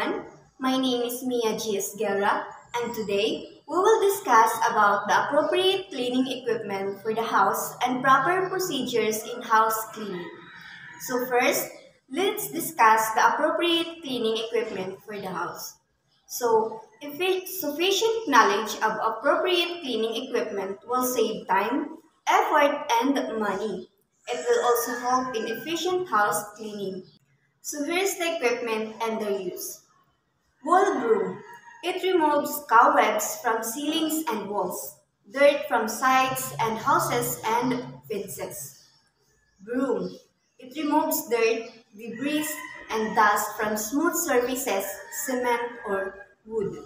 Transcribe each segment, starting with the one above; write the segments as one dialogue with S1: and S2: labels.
S1: everyone. My name is Mia G.S. Guerra, and today we will discuss about the appropriate cleaning equipment for the house and proper procedures in house cleaning. So first, let's discuss the appropriate cleaning equipment for the house. So, if sufficient knowledge of appropriate cleaning equipment will save time, effort, and money. It will also help in efficient house cleaning. So here's the equipment and their use. Wall broom. It removes cobwebs from ceilings and walls, dirt from sides and houses and fences. Broom. It removes dirt, debris, and dust from smooth surfaces, cement, or wood.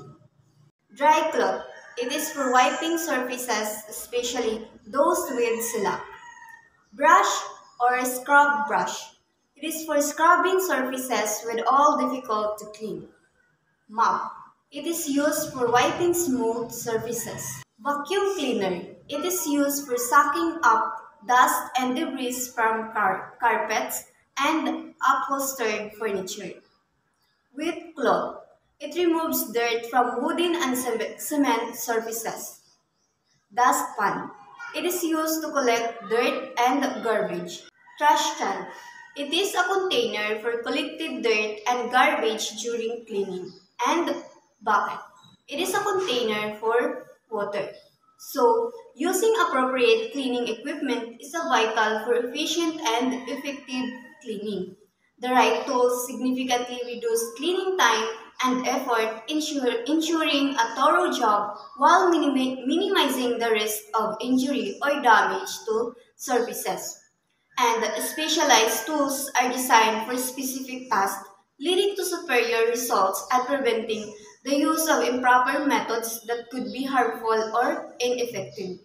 S1: Dry cloth. It is for wiping surfaces, especially those with slop. Brush or scrub brush. It is for scrubbing surfaces with all difficult to clean. Mop. It is used for wiping smooth surfaces. Vacuum cleaner. It is used for sucking up dust and debris from carpets and upholstered furniture. Wet cloth. It removes dirt from wooden and cement surfaces. Dustpan. It is used to collect dirt and garbage. Trash can. It is a container for collected dirt and garbage during cleaning. And bucket. It is a container for water. So, using appropriate cleaning equipment is vital for efficient and effective cleaning. The right tools significantly reduce cleaning time and effort, ensuring a thorough job while minimizing the risk of injury or damage to surfaces. And specialized tools are designed for specific tasks, leading to superior results and preventing the use of improper methods that could be harmful or ineffective.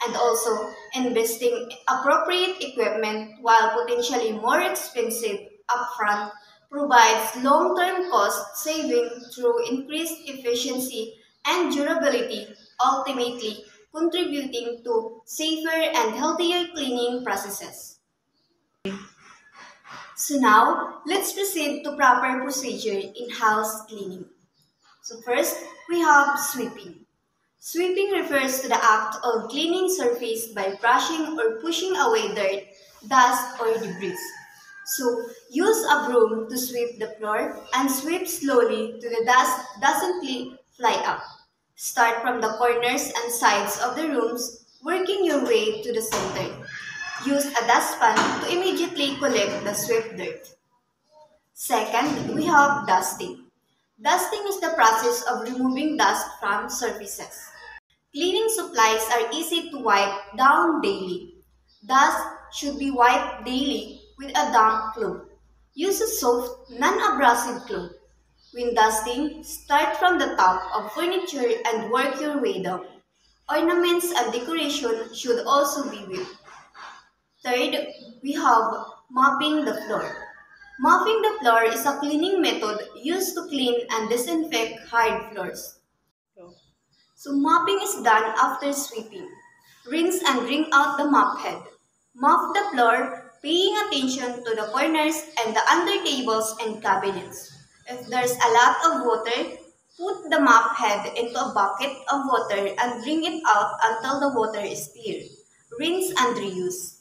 S1: And also, investing appropriate equipment, while potentially more expensive upfront, provides long-term cost saving through increased efficiency and durability, ultimately contributing to safer and healthier cleaning processes. So now, let's proceed to proper procedure in house cleaning. So first, we have sweeping. Sweeping refers to the act of cleaning surface by brushing or pushing away dirt, dust, or debris. So, use a broom to sweep the floor and sweep slowly to the dust doesn't fly up. Start from the corners and sides of the rooms, working your way to the center. Use a dustpan to immediately collect the swept dirt. Second, we have dusting. Dusting is the process of removing dust from surfaces. Cleaning supplies are easy to wipe down daily. Dust should be wiped daily with a damp cloth. Use a soft, non-abrasive cloth. When dusting, start from the top of furniture and work your way down. Ornaments and decoration should also be wiped. Third, we have mopping the floor. Mopping the floor is a cleaning method used to clean and disinfect hard floors. So mopping is done after sweeping. Rinse and wring out the mop head. Mop the floor, paying attention to the corners and the under tables and cabinets. If there's a lot of water, put the mop head into a bucket of water and wring it out until the water is clear. Rinse and reuse.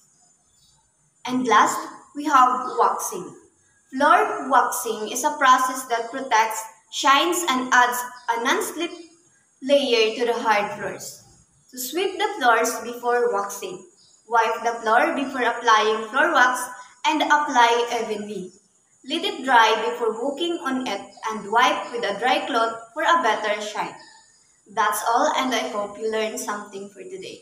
S1: And last, we have waxing. Floor waxing is a process that protects, shines, and adds a non-slip layer to the hard floors. So sweep the floors before waxing. Wipe the floor before applying floor wax and apply evenly. Let it dry before working on it and wipe with a dry cloth for a better shine. That's all, and I hope you learned something for today.